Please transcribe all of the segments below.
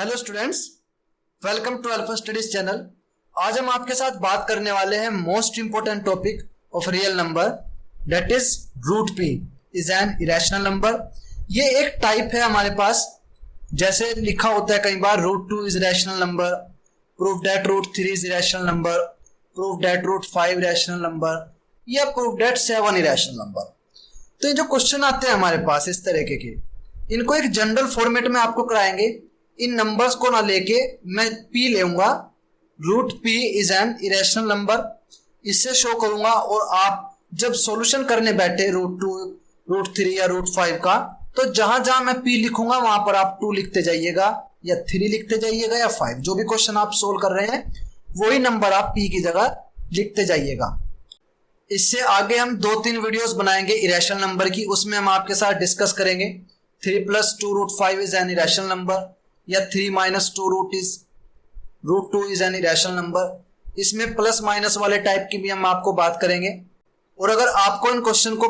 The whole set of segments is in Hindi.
Hello students, welcome to alpha studies channel. आज हम आपके साथ बात करने वाले हैं most important topic of real number, that is root P is an irrational number. ये एक टाइप है हमारे पास, जैसे लिखा होता है कई बार root two is rational number, proof that root three is irrational number, proof that root five irrational number या proof that seven irrational number. तो ये जो क्वेश्चन आते हैं हमारे पास इस तरीके के, इनको एक जनरल फॉर्मेट में आपको कराएंगे। इन नंबर्स को ना लेके मैं पी लेऊंगा, root P is an irrational number, इससे शो करूंगा। और आप जब सॉल्यूशन करने बैठे रूट टू, रूट थ्री या रूट फाइव का, तो जहां जहां मैं पी लिखूंगा वहां पर आप टू लिखते जाइएगा या थ्री लिखते जाइएगा या फाइव, जो भी क्वेश्चन आप सोल्व कर रहे हैं वही नंबर आप पी की जगह लिखते जाइएगा। इससे आगे हम 2-3 वीडियोस बनाएंगे इरेशनल नंबर की, उसमें हम आपके साथ डिस्कस करेंगे 3 + 2 root 5 is an irrational number या 3 - 2 root 2 is an irrational number. इसमें प्लस माइनस वाले टाइप की भी हम आपको बात करेंगे। और अगर आपको इन क्वेश्चन को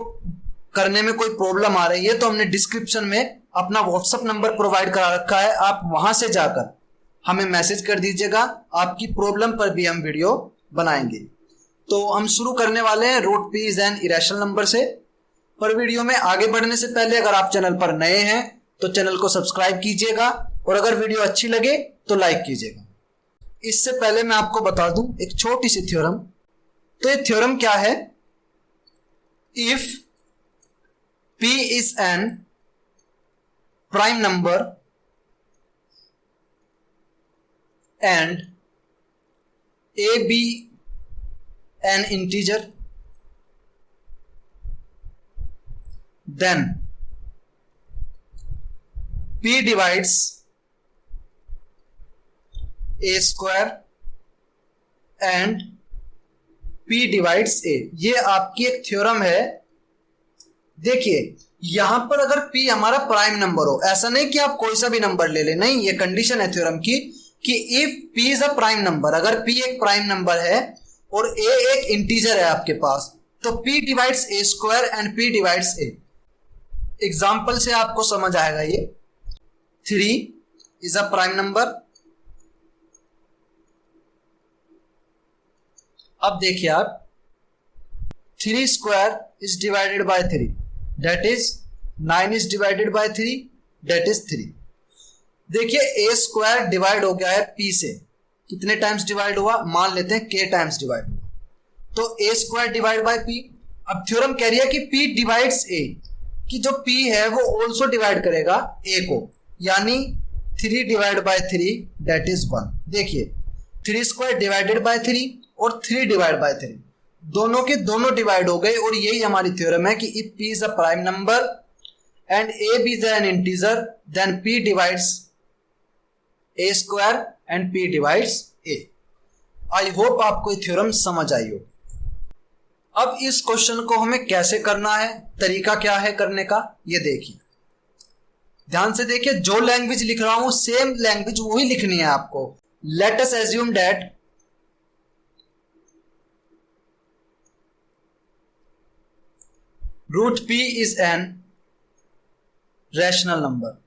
करने में कोई प्रॉब्लम आ रही है तो हमने डिस्क्रिप्शन में अपना व्हाट्सएप नंबर प्रोवाइड करा रखा है, आप वहां से जाकर हमें मैसेज कर दीजिएगा, आपकी प्रॉब्लम पर भी हम वीडियो बनाएंगे। तो हम शुरू करने वाले हैं root P is an irrational number से। पर वीडियो में आगे बढ़ने से पहले अगर आप चैनल पर नए हैं तो चैनल को सब्सक्राइब कीजिएगा और अगर वीडियो अच्छी लगे तो लाइक कीजिएगा। इससे पहले मैं आपको बता दूं एक छोटी सी थ्योरम। तो ये थ्योरम क्या है? If p is N prime number and a b an integer, then p divides a square and p divides a। ये आपकी एक थ्योरम है। देखिए यहां पर अगर p हमारा प्राइम नंबर हो, ऐसा नहीं कि आप कोई सा भी नंबर ले ले, नहीं, ये कंडीशन है थ्योरम की कि if p is a prime number, अगर p एक प्राइम नंबर है और a एक इंटीजर है आपके पास, तो p divides a square and p divides a। Example से आपको समझ आएगा। ये 3 इज अ प्राइम नंबर। अब देखिए आप, 3 square is divided by 3, that is 9 is divided by 3, that is 3। देखिए a स्क्वायर डिवाइड हो गया है p से, कितने टाइम्स डिवाइड हुआ? मान लेते हैं k टाइम्स डिवाइड हुआ, तो a square divide by p। अब थ्योरम कह रही है कि p डिवाइड्स a, कि जो p है वो ऑल्सो डिवाइड करेगा a को, यानी 3 डिवाइड बाय 3 दैट इज 1। देखिए 3 स्क्वायर डिवाइडेड बाय 3 और 3 डिवाइड बाय 3 दोनों के दोनों डिवाइड हो गए। और यही हमारी थ्योरम है कि if p is a prime number and a b is an integer then p divides a square and p divides a। I hope आपको ये थ्योरम समझ आई हो। अब इस क्वेश्चन को हमें कैसे करना है, तरीका क्या है करने का, ये देखिए ध्यान से देखिए। जो लैंग्वेज लिख रहा हूं सेम लैंग्वेज वही लिखनी है आपको। Let us assume that root p is an rational number.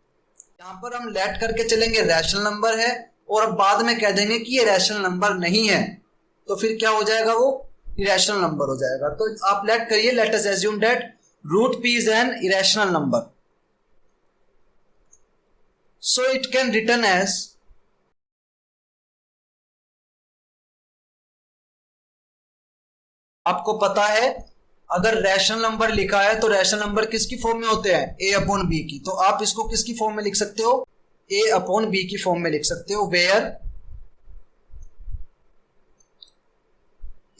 यहां पर हम लेट करके चलेंगे, रैशनल नंबर है, और अब बाद में कह देंगे कि ये रैशनल नंबर नहीं है, तो फिर क्या हो जाएगा? वो इरेशनल नंबर हो जाएगा। तो आप लेट करिए, let us assume that root p is an irrational number, so it can written as आपको पता है अगर रैशनल नंबर लिखा है तो रैशनल नंबर किसकी फॉर्म में होते हैं? a/b की। तो आप इसको किसकी फॉर्म में लिख सकते हो? a/b की फॉर्म में लिख सकते हो, where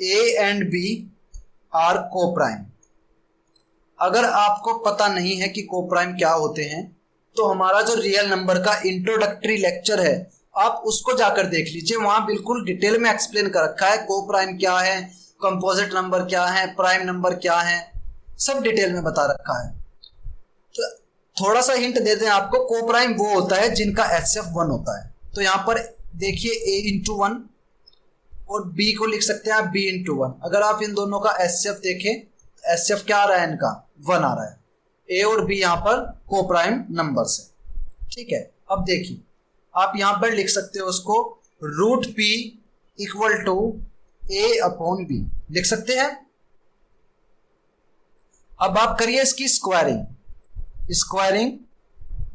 a and b are coprime. अगर आपको पता नहीं है कि को प्राइम क्या होते हैं तो हमारा जो रियल नंबर का इंट्रोडक्टरी लेक्चर है आप उसको जाकर देख लीजिए, वहां बिल्कुल डिटेल में एक्सप्लेन कर रखा है को प्राइम क्या है, कंपोजिट नंबर क्या है, प्राइम नंबर क्या है, सब डिटेल में बता रखा है। तो थोड़ा सा हिंट देते हैं आपको, को प्राइम वो होता है जिनका HCF 1 होता है। तो यहां पर देखिए a/1 और b को लिख सकते हैं आप b/1। अगर आप इन दोनों का HCF देखें, HCF क्या आ रहा है? इनका 1 आ रहा है। a और b यहां पर को प्राइम नंबर्स है। ठीक है, अब देखिए आप यहां पर लिख सकते हो उसको root P equal to A upon B लिख सकते हैं। अब आप करिए इसकी स्क्वायरिंग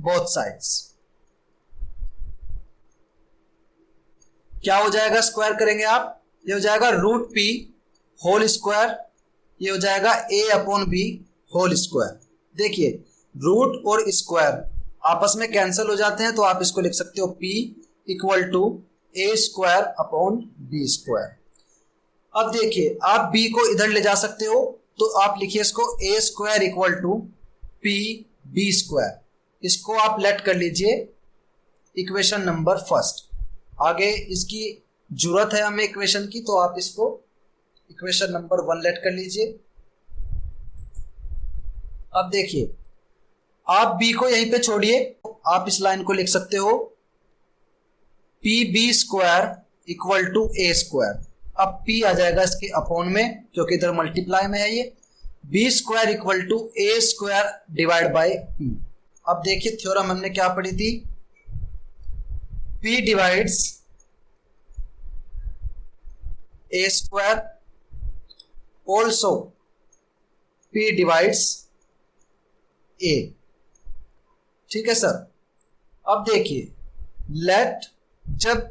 बोथ साइड्स। क्या हो जाएगा स्क्वायर करेंगे आप, ये हो जाएगा रूट पी होल स्क्वायर, ये हो जाएगा ए अपॉन बी होल स्क्वायर। देखिए रूट और स्क्वायर आपस में कैंसिल हो जाते हैं, तो आप इसको लिख सकते हो p equal to A square upon B square. अब देखिए आप b को इधर ले जा सकते हो, तो आप लिखिए इसको A square equal to P B square. इसको आप लेट कर लीजिए इक्वेशन नंबर फर्स्ट। आगे इसकी जरूरत है हमें इक्वेशन की, तो आप इसको इक्वेशन नंबर 1 लेट कर लीजिए। अब देखिए आप b को यहीं पे छोड़िए, आप इस लाइन को लिख सकते हो P B square equal to A square. अब p आ जाएगा इसके अपॉन में, क्योंकि इधर मल्टीप्लाई में है ये, B square equal to A square divide by p। अब देखिए थ्योरम हमने क्या पढ़ी थी, p divides A square also p divides a। ठीक है सर। अब देखिए लेट जब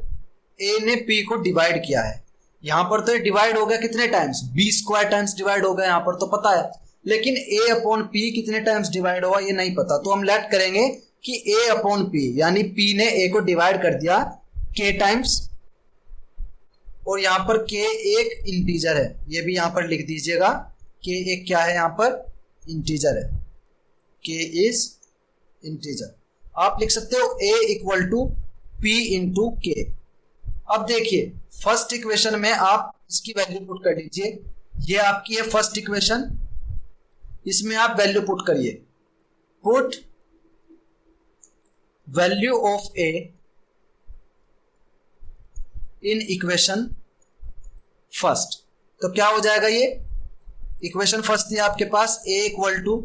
a ने p को डिवाइड किया है, यहां पर तो ये डिवाइड हो गया कितने times, b square times divide हो गया, यहां पर तो पता है, लेकिन a अपॉन p कितने टाइम्स डिवाइड हुआ ये नहीं पता। तो हम लेट करेंगे कि a अपॉन p, यानी p ने a को डिवाइड कर दिया k टाइम्स, और यहां पर k एक इंटीजर है, ये भी यहां पर लिख दीजिएगा, k एक क्या है यहां पर इंटीजर है, k इज इंटीजर। आप लिख सकते हो a equal to p into K. अब देखिए फर्स्ट इक्वेशन में आप इसकी वैल्यू पुट कर लीजिए, ये आपकी है फर्स्ट इक्वेशन, इसमें आप वैल्यू पुट करिए, put value of a in equation first. तो क्या हो जाएगा, ये इक्वेशन फर्स्ट थी आपके पास a equal to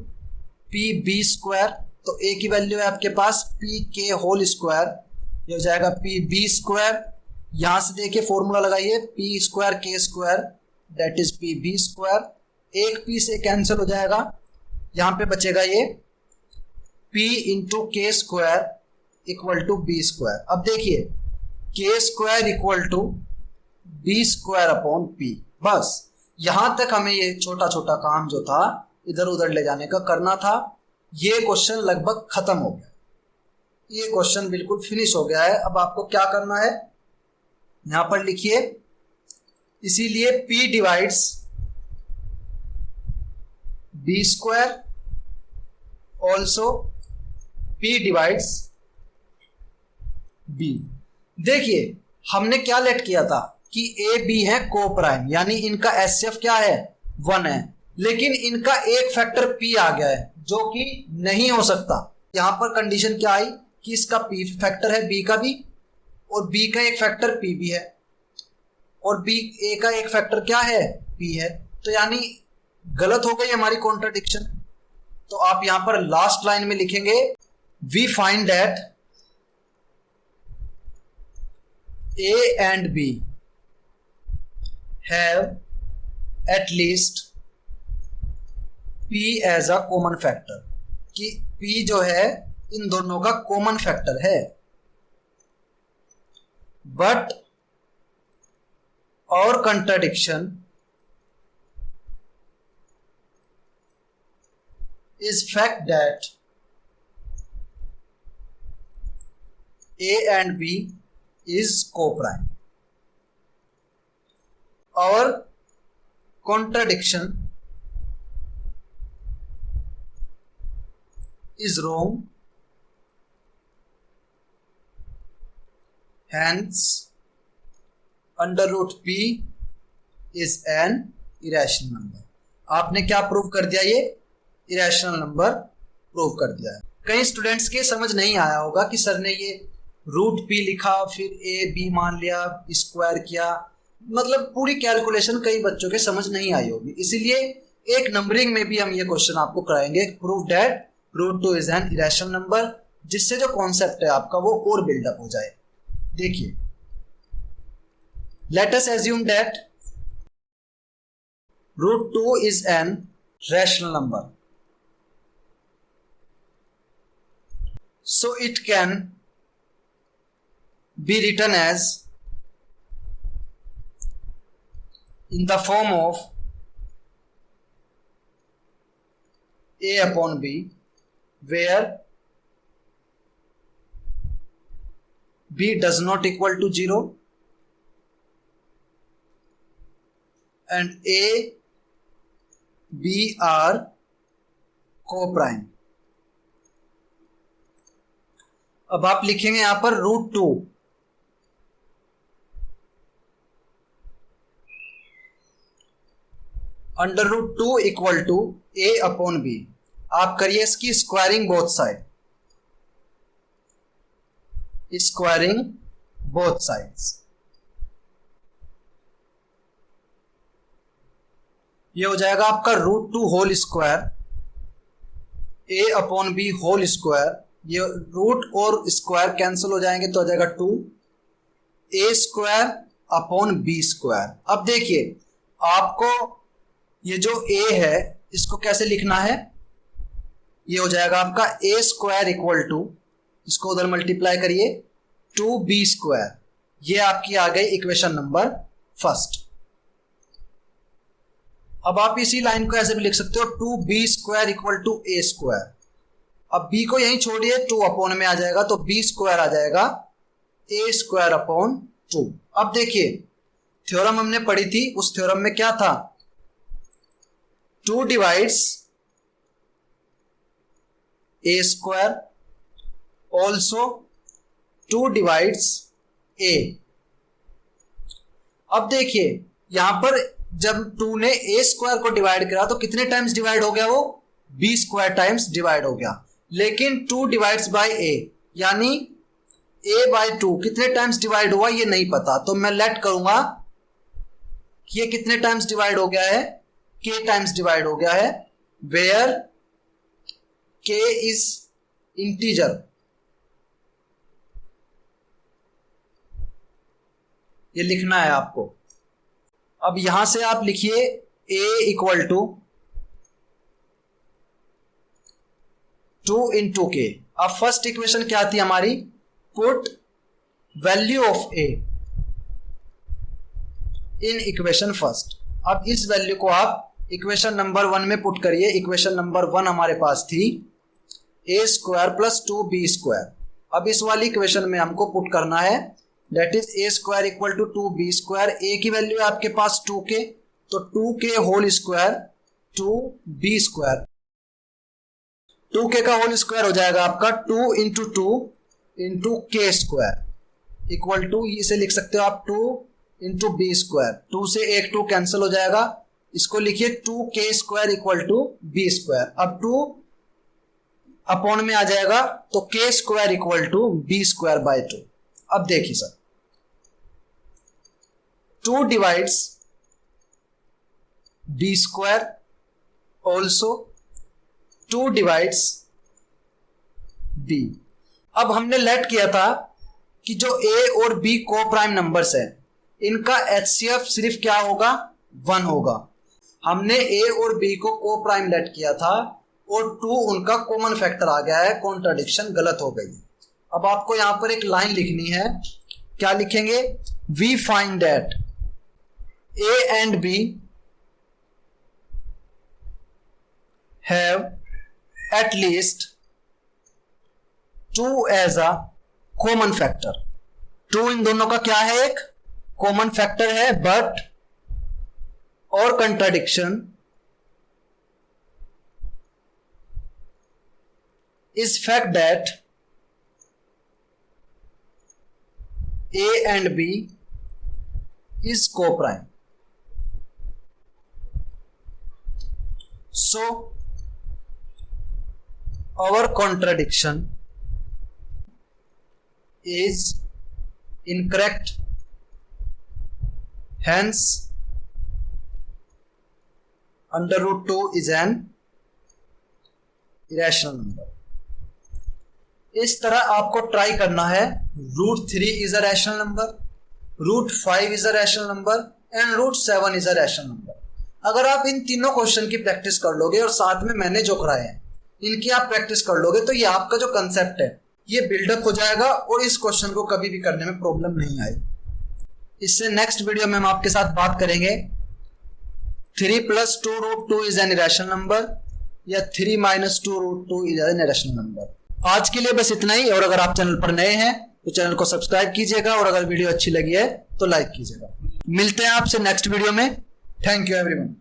P B square, तो a की वैल्यू है आपके पास पी के होल स्क्वायर, ये हो जाएगा पी बी स्क्वायर। यहां से देखिए फॉर्मूला लगाइए, P square K square that is P B square, एक पी से कैंसिल हो जाएगा, यहां पे बचेगा ये p into K square equal to B square. अब देखिए K square equal to B square upon P. बस यहां तक हमें ये छोटा छोटा काम जो था इधर उधर ले जाने का करना था। ये क्वेश्चन लगभग खत्म हो गया, ये क्वेश्चन बिल्कुल फिनिश हो गया है। अब आपको क्या करना है, यहां पर लिखिए, इसीलिए p divides B square also p divides b। देखिए हमने क्या लेट किया था कि a b है को प्राइम, यानी इनका एचसीएफ क्या है 1 है, लेकिन इनका एक फैक्टर p आ गया है जो कि नहीं हो सकता। यहां पर कंडीशन क्या आई कि इसका p फैक्टर है b का भी, और b का एक फैक्टर p भी है, और b a का एक फैक्टर क्या है p है, तो यानी गलत हो गई हमारी कॉन्ट्राडिक्शन। तो आप यहां पर लास्ट लाइन में लिखेंगे we find that a and b have at least p as a common factor, कि p जो है इन दोनों का कॉमन फैक्टर है, बट और contradiction is fact that a and b is co-prime. Our contradiction is wrong, hence under root p is an irrational number. आपने क्या प्रूव कर दिया, ये इरेशनल नंबर प्रूव कर दिया है। कई स्टूडेंट्स के समझ नहीं आया होगा कि सर ने ये रूट पी लिखा फिर ए बी मान लिया स्क्वायर किया, मतलब पूरी कैलकुलेशन कई बच्चों के समझ नहीं आई होगी। इसीलिए एक नंबरिंग में भी हम ये क्वेश्चन आपको कराएंगे, prove that root 2 is an irrational number, जिससे जो कॉन्सेप्ट है आपका वो और बिल्डअप हो जाए। देखिए, late us assume that √2 is an rational number, so it can be written as in the form of a upon b, where b does not equal to 0 and a b are co-prime। अब आप लिखेंगे यहां पर √2 √2 equal to a upon b। आप करिए इसकी squaring both side, squaring both sides. ये हो जाएगा आपका √2 whole square a upon b whole square. ये रूट और स्क्वायर कैंसिल हो जाएंगे तो आ जाएगा 2 a square upon b square. अब देखिए, आपको ये जो a है इसको कैसे लिखना है, ये हो जाएगा आपका a स्क्वायर इक्वल टू, इसको उधर मल्टीप्लाई करिए 2b स्क्वायर। ये आपकी आ गई इक्वेशन नंबर फर्स्ट। अब आप इसी लाइन को ऐसे भी लिख सकते हो 2b square equal to a square. अब b को यहीं छोड़िए, 2 अपॉन में आ जाएगा तो b स्क्वायर आ जाएगा a स्क्वायर अपॉन 2। अब देखिए, थ्योरम हमने पढ़ी थी, उस थ्योरम में क्या था, 2 divides a square, also 2 divides a। अब देखिए यहां पर जब 2 ने a स्क्वायर को डिवाइड करा तो कितने टाइम्स डिवाइड हो गया, वो b स्क्वायर टाइम्स डिवाइड हो गया। लेकिन 2 डिवाइड्स बाय a, यानी a बाय 2 कितने टाइम्स डिवाइड हुआ ये नहीं पता, तो मैं लेट करूंगा कि ये कितने टाइम्स डिवाइड हो गया है, k टाइम्स डिवाइड हो गया है, वेयर k इज इंटीजर। ये लिखना है आपको। अब यहां से आप लिखिए a equal to 2 into K. अब फर्स्ट इक्वेशन क्या थी हमारी, put value of a in equation first. अब इस वैल्यू को आप इक्वेशन नंबर 1 में पुट करिए। इक्वेशन नंबर 1 हमारे पास थी a square plus 2b square. अब इस वाली इक्वेशन में हमको पुट करना है, that is a square equal to 2b square. a की वैल्यू है आपके पास 2k, तो 2k whole square 2b square. 2k का होल स्क्वायर हो जाएगा आपका 2 into 2 into K square equal to, इसे लिख सकते हो आप 2 इंटू बी स्क्वायर। 2 से एक 2 कैंसिल हो जाएगा, इसको लिखिए 2k square equal to B square. अब 2 अपॉन में आ जाएगा तो k square equal to B square by 2। अब देखिए sir, 2 divides b square, also 2 divides b। अब हमने लेट किया था कि जो a और b को प्राइम नंबर्स है, इनका HCF सिर्फ क्या होगा, 1 होगा। हमने a और b को को प्राइम लेट किया था और 2 उनका कॉमन फैक्टर आ गया है, कॉन्ट्राडिक्शन गलत हो गई। अब आपको यहां पर एक लाइन लिखनी है, क्या लिखेंगे, we find that a and b have at least 2 as a common factor। 2 इन दोनों का क्या है, एक कॉमन फैक्टर है, बट और contradiction is fact that a and b is co-prime। So our contradiction is incorrect, hence √2 is an irrational number। इस तरह आपको ट्राई करना है। √3 is a rational number, √5 is a rational number and √7 is a rational number. अगर आप इन तीनों क्वेश्चन की प्रैक्टिस कर लोगे और साथ में मैंने जो कराए हैं इनकी आप प्रैक्टिस कर लोगे तो ये आपका जो कंसेप्ट है ये बिल्डअप हो जाएगा और इस क्वेश्चन को कभी भी करने में प्रॉब्लम नहीं आएगी। इससे नेक्स्ट वीडियो में हम आपके साथ बात करेंगे 3 + 2√2 इज एन इरेशनल नंबर या 3 - 2√2 इज एन इरेशनल नंबर। आज के लिए बस इतना ही, और अगर आप चैनल पर नए हैं तो चैनल को सब्सक्राइब कीजिएगा और अगर वीडियो अच्छी लगी है तो लाइक कीजिएगा। मिलते हैं आपसे नेक्स्ट वीडियो में। Thank you everyone.